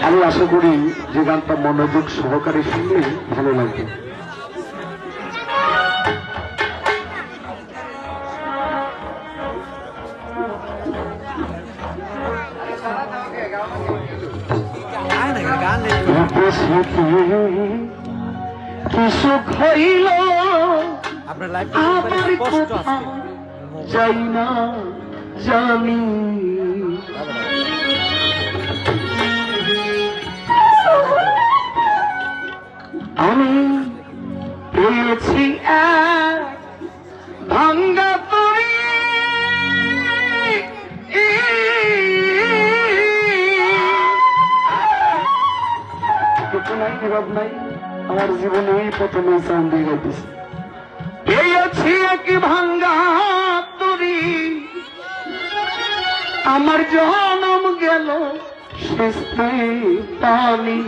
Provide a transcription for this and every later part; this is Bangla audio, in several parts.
আমি আশা করি যে গানটা মনোযোগ সহকারে শুনলে ভালো লাগবে। কি সুখ হইল আমার কোথাও যাই না জানি, আমি পেয়েছি এক ভাঙ্গা তরি, কিছু নাই বিভাব নাই, আমার জীবনে এই প্রথমে চান দিয়ে গাইতেছি। পেয়েছি এক ভাঙ্গা তরি, আমার জনম গেল শেষ পানি,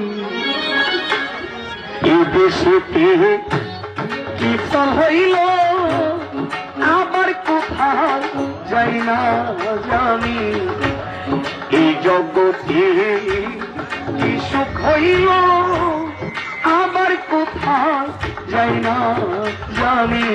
এ দেশেতে কি ফল হইল আবার কোথাও যাই না জানি, এই জগতে কি সুখ হইল আবার কোথাও যাই না জানি।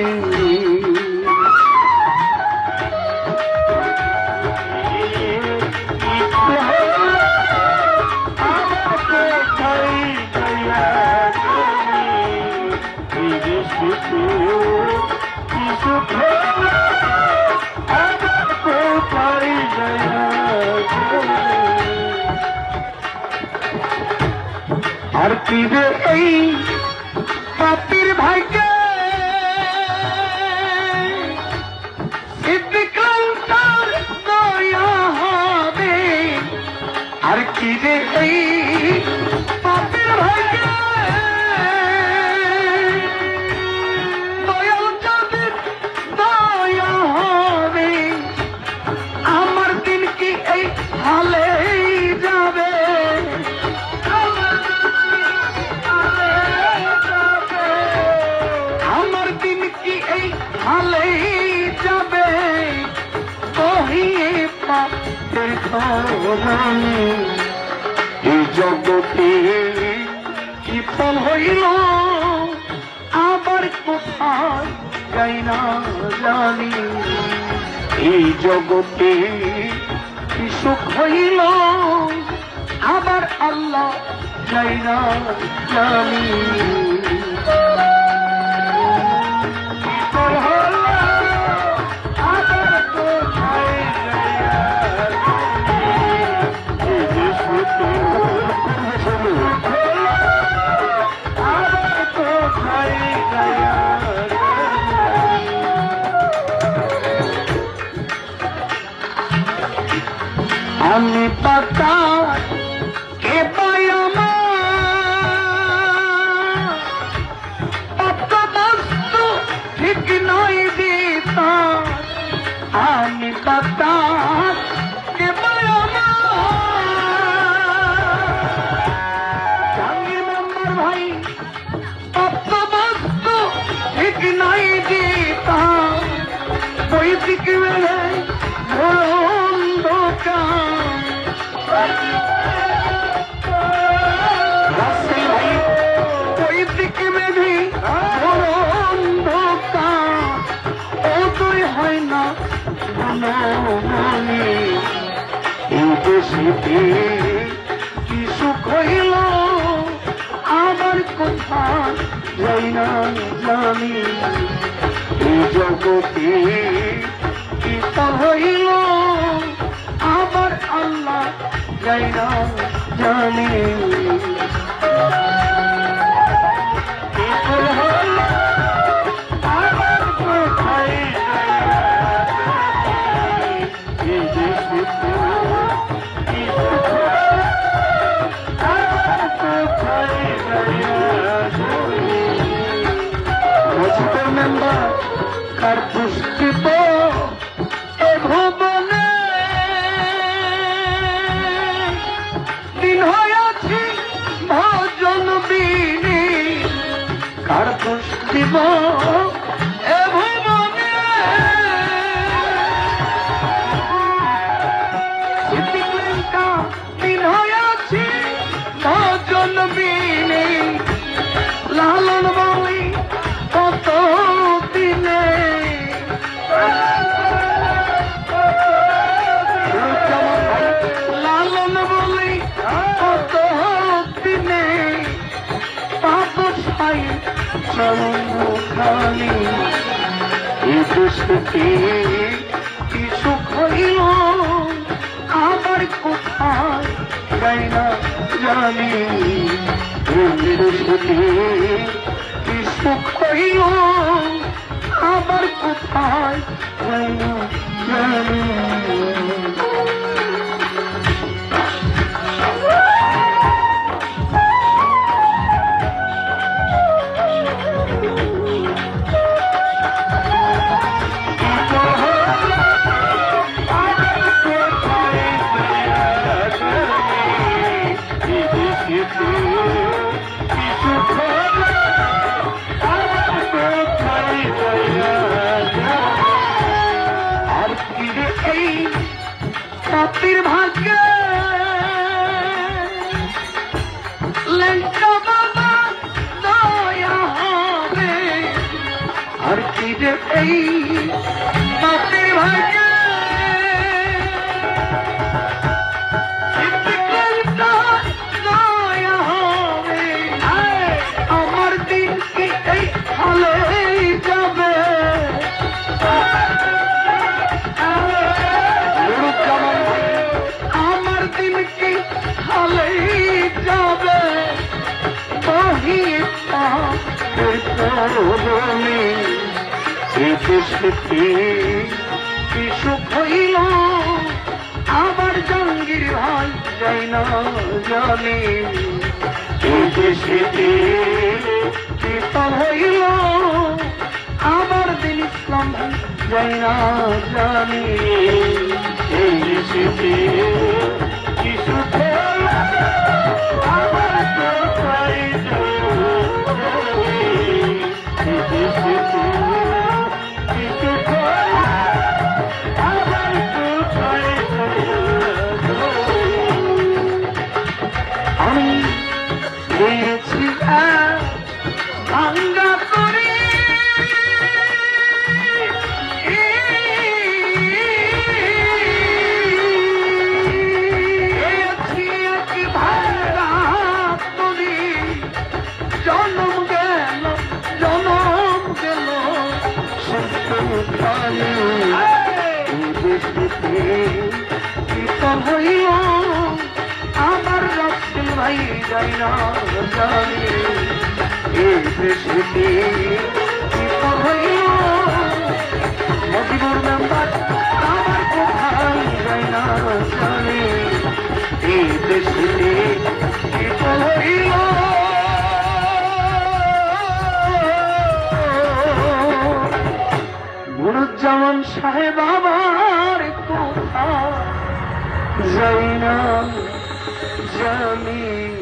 আর কি রে এই পাপির ভাইকে সিদ্ধিকান্তার দয়া হবে, আর কি রে এই পাপির ভাইকে দয়াল যাদের দয়া হবে, আমার দিন কি এই হালে যাবে, আমার দিন কি এই হালে যাবে, কহিয়ে পাপের খবরানি, এই জগতে কি ফল হইল আবার কোথায় যাই না জানি, এই জগতে কি সুখ হইল আবার আল্লাহ যাই না জানি। আমি পাতা কে পায়ামা বস্তু ঠিক নয় দিতা, আমি পাতা কে পায়ামা জাহাঙ্গীর মেম্বার ভাই, বস্তু ঠিক নয় দিতা, বৈদিক মেলে বৈদিক মেধি অন্তই হয় না মনে, এই দেশেতে কি সুখ হইল আবার কোথায় যাই না জানি, এই জগতে কি ফল হইল আবার আল্লাহ যাই না জানি। কার পুষ্পিত এ ভুবনে দিন হয়েছি ভজন বিনি কার পুষ্পিত এ ভুবনে স্মৃতিলঙ্কা দিন হয়েছি ভজন বিনি লালন বলি কত দিনে লালন বলি কত দিনে পাপ ছাই চরণখানি এই দেশে কি সুখ হইল আবার কোথায় যাই না জানি এই দেশে কি সুখ হইল আবার কোথায় যাই না জানি পাপির ভাগ্যে লেঙ্কা বাবা দয়া হবে আর কি যে এই পাপির ভাগ্যে দয়া হবে আমার দিন কি এই হলে যাবে আমার দিন কি হলে যাবে কি সুখ হইল আবার জঙ্গির ভাই যাই না জানি এই দেশে কি ফল হইল আবার দিন ইসলাম ভাই যাই না জানি এই দেশে কি সুখ হইল আবার কোথায় আমি পেয়েছি ভাঙ্গা করে জনম গেল হইল আমার রাসূল ভাই যাই না জানি এই দেশে হইল মজিবুর মেম্বার আমার কোথায় যাই না জানি এই দেশে হইল নুরুজ্জামান সাহেব আমার কোথায় যাই না জানি